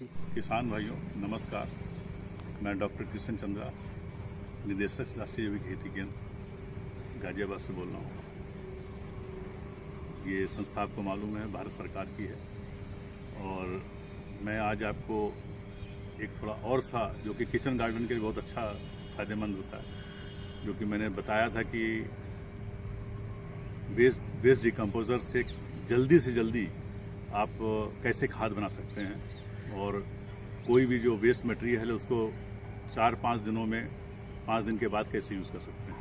किसान भाइयों नमस्कार। मैं डॉक्टर कृष्ण चंद्रा, निदेशक राष्ट्रीय जैविक खेती केंद्र गाजियाबाद से बोल रहा हूँ। ये संस्था आपको मालूम है भारत सरकार की है और मैं आज आपको एक थोड़ा और सा जो कि किचन गार्डन के लिए बहुत अच्छा फ़ायदेमंद होता है, जो कि मैंने बताया था कि वेस्ट डिकम्पोजर से जल्दी से जल्दी आप कैसे खाद बना सकते हैं और कोई भी जो वेस्ट मटेरियल है उसको 4-5 दिनों में 5 दिन के बाद कैसे यूज़ कर सकते हैं।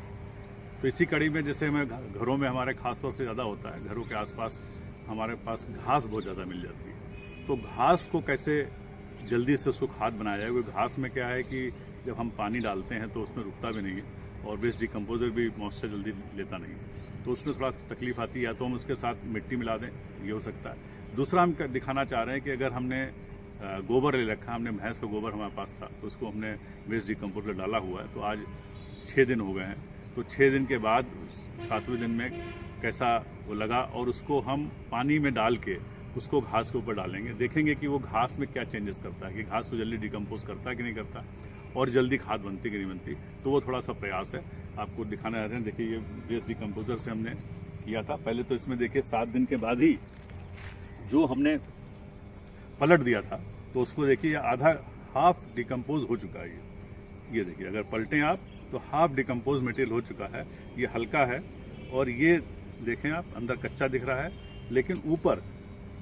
तो इसी कड़ी में जैसे हमें घरों में हमारे खास तौर से ज़्यादा होता है, घरों के आसपास हमारे पास घास बहुत ज़्यादा मिल जाती है, तो घास को कैसे जल्दी से उसको खाद बनाया जाए। क्योंकि घास में क्या है कि जब हम पानी डालते हैं तो उसमें रुकता भी नहीं है और वेस्ट डिकम्पोजर भी मॉइस्चर जल्दी लेता नहीं है, तो उसमें थोड़ा तकलीफ आती है। या तो हम उसके साथ मिट्टी मिला दें, ये हो सकता है। दूसरा हम दिखाना चाह रहे हैं कि अगर हमने गोबर ले रखा, हमने भैंस का गोबर हमारे पास था तो उसको हमने वेस्ट डिकम्पोजर डाला हुआ है, तो आज 6 दिन हो गए हैं, तो 6 दिन के बाद 7वें दिन में कैसा वो लगा और उसको हम पानी में डाल के उसको घास के ऊपर डालेंगे, देखेंगे कि वो घास में क्या चेंजेस करता है, कि घास को जल्दी डिकम्पोज करता है कि नहीं करता और जल्दी खाद बनती कि नहीं बनती। तो वो थोड़ा सा प्रयास है आपको दिखाने आ रहे हैं। देखिए ये वेस्ट डिकम्पोजर से हमने किया था। पहले तो इसमें देखिए 7 दिन के बाद ही जो हमने पलट दिया था तो उसको देखिए आधा हाफ डिकम्पोज हो चुका है। ये देखिए अगर पलटें आप तो हाफ डिकम्पोज मटेरियल हो चुका है। ये हल्का है और ये देखें आप अंदर कच्चा दिख रहा है, लेकिन ऊपर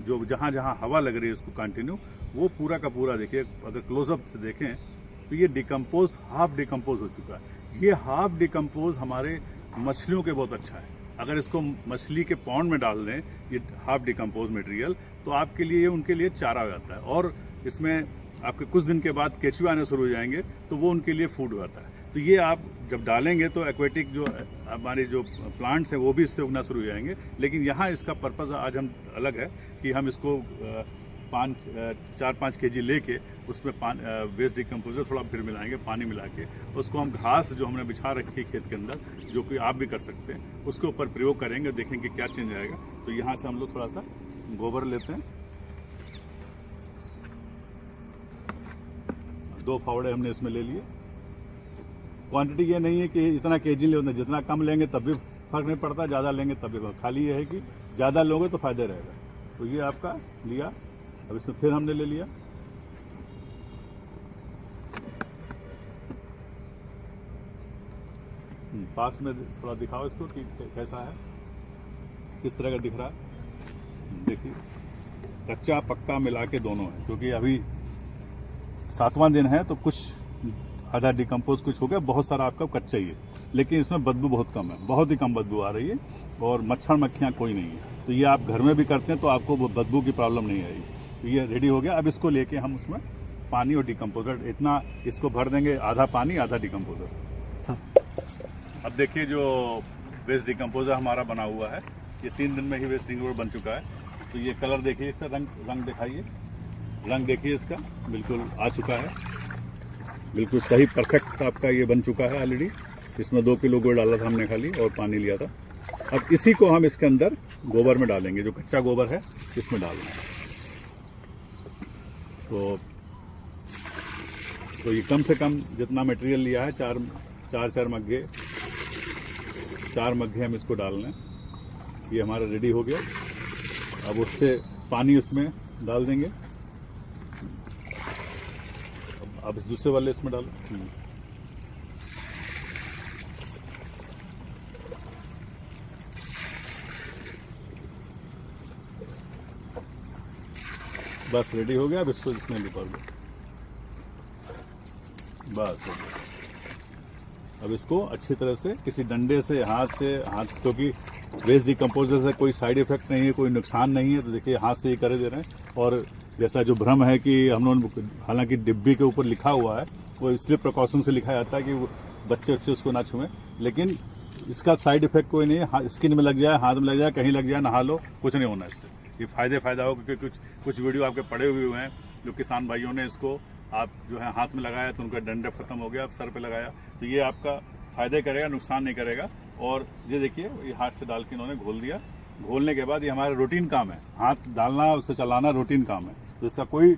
जो जहाँ जहाँ हवा लग रही है इसको कंटिन्यू, वो पूरा का पूरा देखिए अगर क्लोजअप से देखें तो ये डिकम्पोज हाफ डिकम्पोज हो चुका है। ये हाफ डिकम्पोज हमारे मछलियों के बहुत अच्छा है। अगर इसको मछली के पॉन्ड में डाल दें ये हाफ डिकम्पोज मटेरियल, तो आपके लिए उनके लिए चारा हो जाता है और इसमें आपके कुछ दिन के बाद केचुए आने शुरू हो जाएंगे तो वो उनके लिए फूड हो जाता है। तो ये आप जब डालेंगे तो एक्वेटिक जो हमारे जो प्लांट्स हैं वो भी इससे उगना शुरू हो जाएंगे। लेकिन यहाँ इसका पर्पज़ आज हम अलग है कि हम इसको 4-5 kg लेके उसमें वेस्ट डिकम्पोजर थोड़ा फिर मिलाएंगे, पानी मिला के उसको हम घास जो हमने बिछा रखी है खेत के अंदर, जो कि आप भी कर सकते हैं, उसके ऊपर प्रयोग करेंगे, देखेंगे क्या चेंज आएगा। तो यहाँ से हम लोग थोड़ा सा गोबर लेते हैं, 2 फावड़े हमने इसमें ले लिए। क्वांटिटी ये नहीं है कि इतना केजी ले, जितना कम लेंगे तब भी फर्क नहीं पड़ता, ज़्यादा लेंगे तब भी, खाली ये है कि ज़्यादा लोगे तो फायदा रहेगा। तो ये आपका लिया, अब इसमें फिर हमने ले लिया। पास में थोड़ा दिखाओ इसको कि कैसा है, किस तरह का दिख रहा है। देखिए कच्चा पक्का मिला के दोनों है, क्योंकि अभी 7वां दिन है तो कुछ आधा डिकम्पोज कुछ हो गया, बहुत सारा आपका कच्चा ही है, लेकिन इसमें बदबू बहुत कम है, बहुत ही कम बदबू आ रही है और मच्छर मक्खियाँ कोई नहीं है। तो ये आप घर में भी करते हैं तो आपको बदबू की प्रॉब्लम नहीं आएगी। तो ये रेडी हो गया। अब इसको लेके हम उसमें पानी और डिकम्पोजर इतना इसको भर देंगे, आधा पानी आधा डिकम्पोजर। अब देखिए जो वेस्ट डिकम्पोजर हमारा बना हुआ है, ये 3 दिन में ही वेस्ट डिकम्पोजर बन चुका है। तो ये कलर देखिए, इसका रंग दिखाइए, रंग देखिए इसका बिल्कुल आ चुका है, बिल्कुल सही परफेक्ट आपका ये बन चुका है ऑलरेडी। इसमें 2 किलो गुड़ डाला था हमने खाली और पानी लिया था। अब इसी को हम इसके अंदर गोबर में डालेंगे, जो कच्चा गोबर है इसमें डालेंगे। तो ये कम से कम जितना मटेरियल लिया है 4 मग्गे, 4 मग्गे हम इसको डाल लें। ये हमारा रेडी हो गया। अब उससे पानी उसमें डाल देंगे। अब इस दूसरे वाले इसमें डालो। बस रेडी हो गया। अब इसको इसमें निकाल दो, बस हो गया। अब इसको अच्छी तरह से किसी डंडे से हाथ, क्योंकि वेस्ट डिकम्पोजर से कोई साइड इफेक्ट नहीं है, कोई नुकसान नहीं है, तो देखिए हाथ से ही कर दे रहे हैं। और जैसा जो भ्रम है कि हम लोग, हालांकि डिब्बी के ऊपर लिखा हुआ है, वो इसलिए प्रिकॉशन से लिखा जाता है कि बच्चे उसको ना छुएं, लेकिन इसका साइड इफेक्ट कोई नहीं है। स्किन में लग जाए, हाथ में लग जाए, कहीं लग जाए, नहा लो, कुछ नहीं होना इससे। ये फायदा होगा, क्योंकि कुछ वीडियो आपके पड़े हुए हैं जो किसान भाइयों ने इसको आप जो है हाथ में लगाया तो उनका डंडा खत्म हो गया, अब सर पे लगाया, तो ये आपका फायदे करेगा, नुकसान नहीं करेगा। और ये देखिए ये हाथ से डाल के इन्होंने घोल दिया। घोलने के बाद ये हमारा रूटीन काम है, हाथ डालना उसको चलाना रूटीन काम है, तो इसका कोई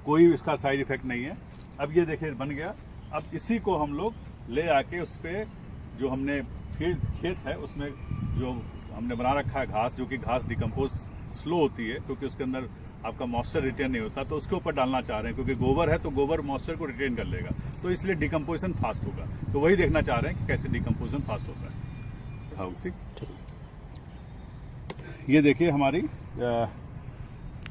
कोई इसका साइड इफेक्ट नहीं है। अब ये देखिए बन गया। अब इसी को हम लोग ले आके उस पर जो हमने खेत है उसमें जो हमने बना रखा है घास, जो कि घास डिकम्पोज स्लो होती है क्योंकि उसके अंदर आपका मॉइस्चर रिटेन नहीं होता, तो उसके ऊपर डालना चाह रहे हैं क्योंकि गोबर है तो गोबर मॉइस्चर को रिटेन कर लेगा, तो इसलिए डिकम्पोजिशन फास्ट होगा। तो वही देखना चाह रहे हैं कि कैसे डिकम्पोजिशन फास्ट होता है। खाओ ठीक। ये देखिए हमारी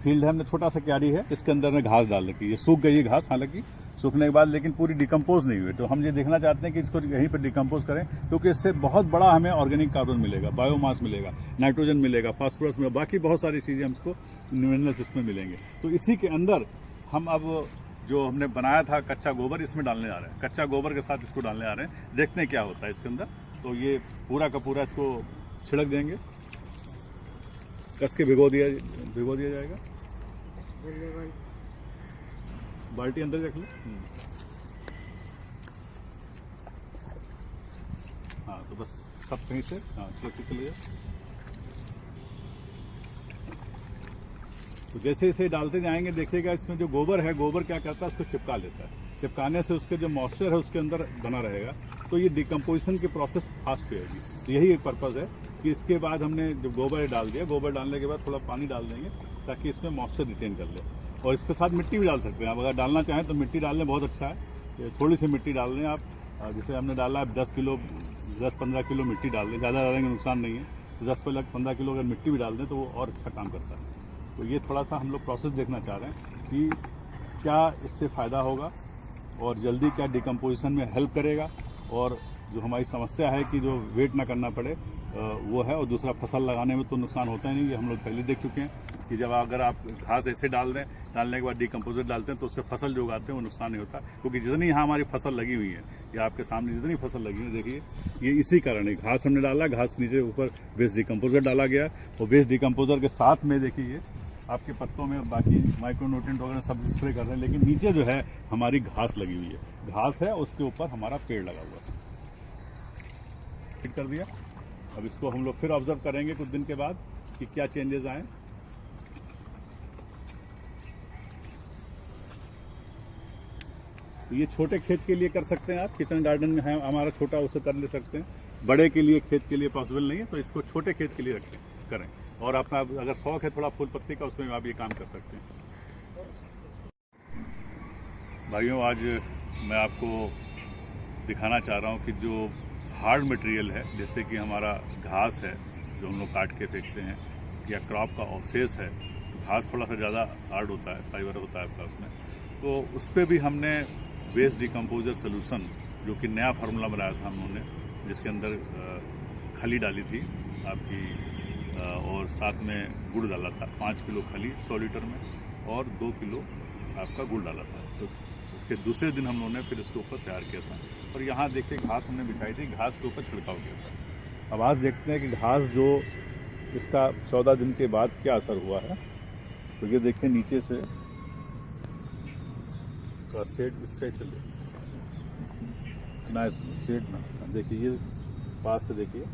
फील्ड है, हमने छोटा सा क्यारी है, इसके अंदर में घास डाल रखी है। ये सूख गई है घास हालांकि सूखने के बाद, लेकिन पूरी डिकम्पोज नहीं हुई। तो हम ये देखना चाहते हैं कि इसको यहीं पर डिकम्पोज करें क्योंकि इससे बहुत बड़ा हमें ऑर्गेनिक कार्बन मिलेगा, बायोमास मिलेगा, नाइट्रोजन मिलेगा, फास्फोरस मिलेगा, बाकी बहुत सारी चीज़ें हमको मिनरल्स इसमें मिलेंगे। तो इसी के अंदर हम अब जो हमने बनाया था कच्चा गोबर इसमें डालने जा रहे हैं। कच्चा गोबर के साथ इसको डालने जा रहे हैं, देखते हैं क्या होता है इसके अंदर। तो ये पूरा का पूरा इसको छिड़क देंगे, कस के भिगो दिया जाएगा। बाल्टी अंदर रख लो। हाँ तो बस सब कहीं से चले जाए। तो जैसे इसे डालते जाएंगे देखिएगा इसमें जो गोबर है, गोबर क्या करता है उसको चिपका लेता है। चिपकाने से उसके जो मॉइस्चर है उसके अंदर बना रहेगा, तो ये डिकम्पोजिशन की प्रोसेस फास्ट होगी। तो यही एक पर्पज़ है कि इसके बाद हमने जो गोबर डाल दिया, गोबर डालने के बाद थोड़ा पानी डाल देंगे ताकि इसमें मॉइस्चर रिटेन कर ले। और इसके साथ मिट्टी भी डाल सकते हैं आप, अगर डालना चाहें तो मिट्टी डालने बहुत अच्छा है। थोड़ी सी मिट्टी डाल दें आप, जैसे हमने डाला है 10-15 किलो मिट्टी डाल दें, ज़्यादा डालेंगे नुकसान नहीं है। तो 10-15 किलो अगर मिट्टी भी डाल दें तो वो और अच्छा काम करता है। तो ये थोड़ा सा हम लोग प्रोसेस देखना चाह रहे हैं कि क्या इससे फ़ायदा होगा और जल्दी क्या डिकम्पोजिशन में हेल्प करेगा, और जो हमारी समस्या है कि जो वेट ना करना पड़े वो है। और दूसरा फसल लगाने में तो नुकसान होता ही नहीं, ये हम लोग पहले देख चुके हैं कि जब अगर आप घास ऐसे डाल दें, डालने के बाद डिकम्पोजर डालते हैं तो उससे फसल जो उगाते हैं वो नुकसान नहीं होता। क्योंकि जितनी यहाँ हमारी फसल लगी हुई है, या आपके सामने जितनी फसल लगी है देखिए, ये इसी कारण है। घास हमने डाला, घास नीचे ऊपर वेस्ट डिकम्पोजर डाला गया, और वेस्ट डिकम्पोजर के साथ में देखिए आपके पत्तों में बाकी माइक्रोन्यूट्रिएंट वगैरह सब स्प्रे कर रहे हैं, लेकिन नीचे जो है हमारी घास लगी हुई है। घास है उसके ऊपर हमारा पेड़ लगा हुआ है। फिट कर दिया। अब इसको हम लोग फिर ऑब्जर्व करेंगे कुछ दिन के बाद कि क्या चेंजेस आए। तो ये छोटे खेत के लिए कर सकते हैं आप, किचन गार्डन में है हमारा छोटा, उसे कर ले सकते हैं। बड़े के लिए खेत के लिए पॉसिबल नहीं है, तो इसको छोटे खेत के लिए करें। और अपना अगर शौक है थोड़ा फूल पत्ती का, उसमें आप ये काम कर सकते हैं। भाइयों, आज मैं आपको दिखाना चाह रहा हूँ कि जो हार्ड मटेरियल है, जैसे कि हमारा घास है जो हम लोग काट के फेंकते हैं, या क्रॉप का अवशेष है, तो घास थोड़ा सा ज़्यादा हार्ड होता है, फाइबर होता है आपका उसमें, तो उस पर भी हमने वेस्ट डिकम्पोजर सोल्यूशन, जो कि नया फार्मूला बनाया था हम लोगों ने, जिसके अंदर खली डाली थी आपकी, और साथ में गुड़ डाला था। 5 किलो खली 100 लीटर में, और 2 किलो आपका गुड़ डाला था। तो उसके दूसरे दिन हम लोगों ने फिर इसके ऊपर तैयार किया था। और यहाँ देखिए घास हमने बिछाई थी, घास के ऊपर छिड़काव किया था। अब आज देखते हैं कि घास जो इसका 14 दिन के बाद क्या असर हुआ है। तो ये देखिए नीचे से का सेट इस साइड चलिए ना, सेट ना देखिए, ये पास से देखिए,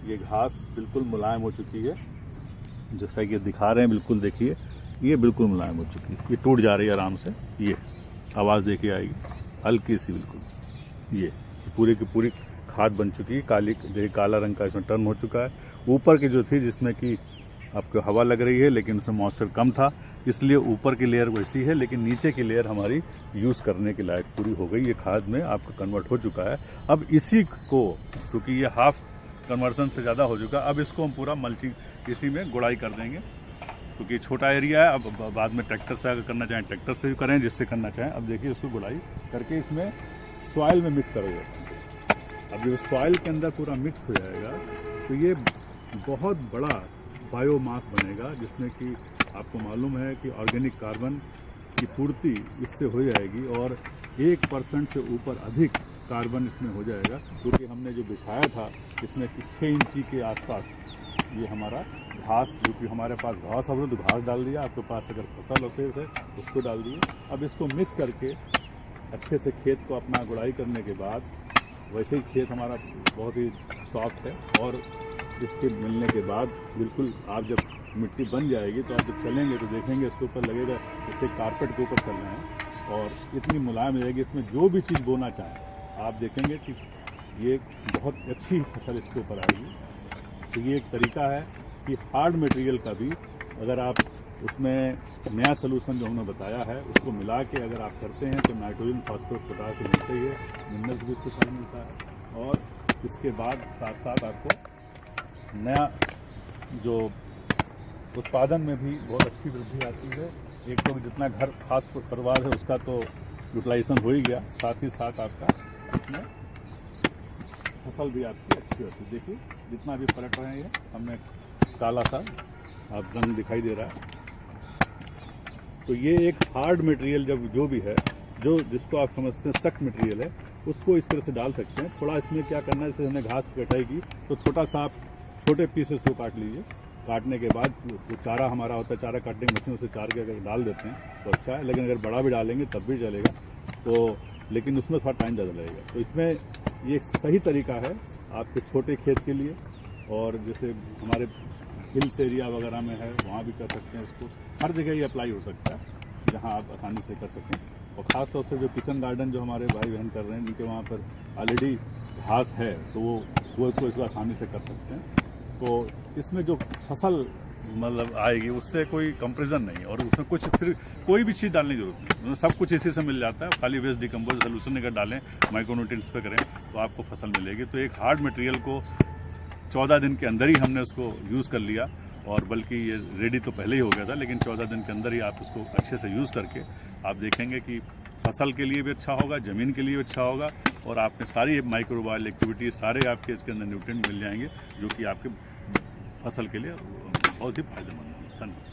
ये घास बिल्कुल मुलायम हो चुकी है, जैसा कि दिखा रहे हैं। बिल्कुल देखिए, ये बिल्कुल मुलायम हो चुकी है, ये टूट जा रही है आराम से। ये आवाज़ देखिए आएगी हल्की सी, बिल्कुल ये पूरी की पूरी खाद बन चुकी है। देखिए काला रंग का इसमें टर्न हो चुका है। ऊपर की जो थी जिसमें कि आपको हवा लग रही है, लेकिन उसमें मॉइस्चर कम था, इसलिए ऊपर की लेयर वैसी है, लेकिन नीचे की लेयर हमारी यूज़ करने के लायक पूरी हो गई। ये खाद में आपका कन्वर्ट हो चुका है। अब इसी को, क्योंकि ये हाफ कन्वर्सन से ज़्यादा हो चुका, अब इसको हम पूरा मल्चिंग इसी में गुड़ाई कर देंगे, क्योंकि छोटा एरिया है। अब बाद में ट्रैक्टर से अगर करना चाहें ट्रैक्टर से भी करें, जिससे करना चाहें। अब देखिए इसको गुड़ाई करके इसमें सॉइल में मिक्स करेंगे। अब जब सॉइल के अंदर पूरा मिक्स हो जाएगा तो ये बहुत बड़ा बायोमास बनेगा, जिसमें कि आपको मालूम है कि ऑर्गेनिक कार्बन की पूर्ति इससे हो जाएगी, और 1% से ऊपर अधिक कार्बन इसमें हो जाएगा। क्योंकि हमने जो बिछाया था इसमें कि 6 इंची के आसपास ये हमारा घास, जो कि हमारे पास घास हो तो घास डाल दिया, आपके पास अगर फसल अवशेष है उसको डाल दिए। अब इसको मिक्स करके अच्छे से खेत को अपना गुड़ाई करने के बाद, वैसे ही खेत हमारा बहुत ही सॉफ्ट है, और इसके मिलने के बाद बिल्कुल आप जब मिट्टी बन जाएगी तो आप जब चलेंगे तो देखेंगे इसके ऊपर लगेगा जैसे कारपेट के ऊपर चल रहे हैं और इतनी मुलायम हो जाएगी। इसमें जो भी चीज़ बोना चाहें आप देखेंगे कि ये बहुत अच्छी फसल इसके ऊपर आएगी। तो ये एक तरीका है कि हार्ड मटेरियल का भी अगर आप उसमें नया सोल्यूशन जो हमने बताया है उसको मिला के अगर आप करते हैं तो नाइट्रोजन, फास्फोरस, पोटाश तो मिलते ही है, मिनरल्स भी इसके साथ मिलता है और इसके बाद साथ साथ आपको नया जो उत्पादन में भी बहुत अच्छी वृद्धि आती है। एक तो जितना घर खास परिवार है उसका तो यूटिलाइजेशन हो ही गया, साथ ही साथ आपका इसमें फसल भी आपकी अच्छी होती है। देखिए जितना भी फर्क रहे हैं, हमें काला सा आप रंग दिखाई दे रहा है। तो ये एक हार्ड मटेरियल जब जो भी है, जो जिसको आप समझते हैं सख्त मटेरियल है, उसको इस तरह से डाल सकते हैं। थोड़ा इसमें क्या करना है, जैसे हमने घास की कटाई की तो छोटा सा आप छोटे पीसेस को काट लीजिए। काटने के बाद जो चारा हमारा होता है, चारा काटने की मशीन से चार के अगर डाल देते हैं तो अच्छा है, लेकिन अगर बड़ा भी डालेंगे तब भी चलेगा। तो लेकिन उसमें थोड़ा टाइम ज़्यादा लगेगा। तो इसमें ये एक सही तरीका है आपके छोटे खेत के लिए, और जैसे हमारे हिल्स एरिया वगैरह में है वहाँ भी कर सकते हैं। इसको हर जगह ये अप्लाई हो सकता है जहाँ आप आसानी से कर सकें। और ख़ास तौर से जो किचन गार्डन जो हमारे भाई बहन कर रहे हैं, जिनके वहाँ पर ऑलरेडी घास है तो वो इसको आसानी से कर सकते हैं। तो इसमें जो फसल मतलब आएगी उससे कोई कंपैरिजन नहीं, और उसमें कुछ फिर कोई भी चीज़ डालने की जरूरत नहीं, सब कुछ इसी से मिल जाता है। खाली वेस्ट डिकम्पोज सोल्यूशन अगर डालें, माइक्रोन्यूट्रिएंट्स पे करें तो आपको फसल मिलेगी। तो एक हार्ड मटेरियल को 14 दिन के अंदर ही हमने उसको यूज़ कर लिया, और बल्कि ये रेडी तो पहले ही हो गया था, लेकिन 14 दिन के अंदर ही आप उसको अच्छे से यूज़ करके आप देखेंगे कि फसल के लिए भी अच्छा होगा, ज़मीन के लिए भी अच्छा होगा, और आपने सारी माइक्रोबायल एक्टिविटीज सारे आपके इसके अंदर न्यूट्रिएंट मिल जाएंगे जो कि आपके फसल के लिए बहुत ही फायदेमंद है। धन्यवाद।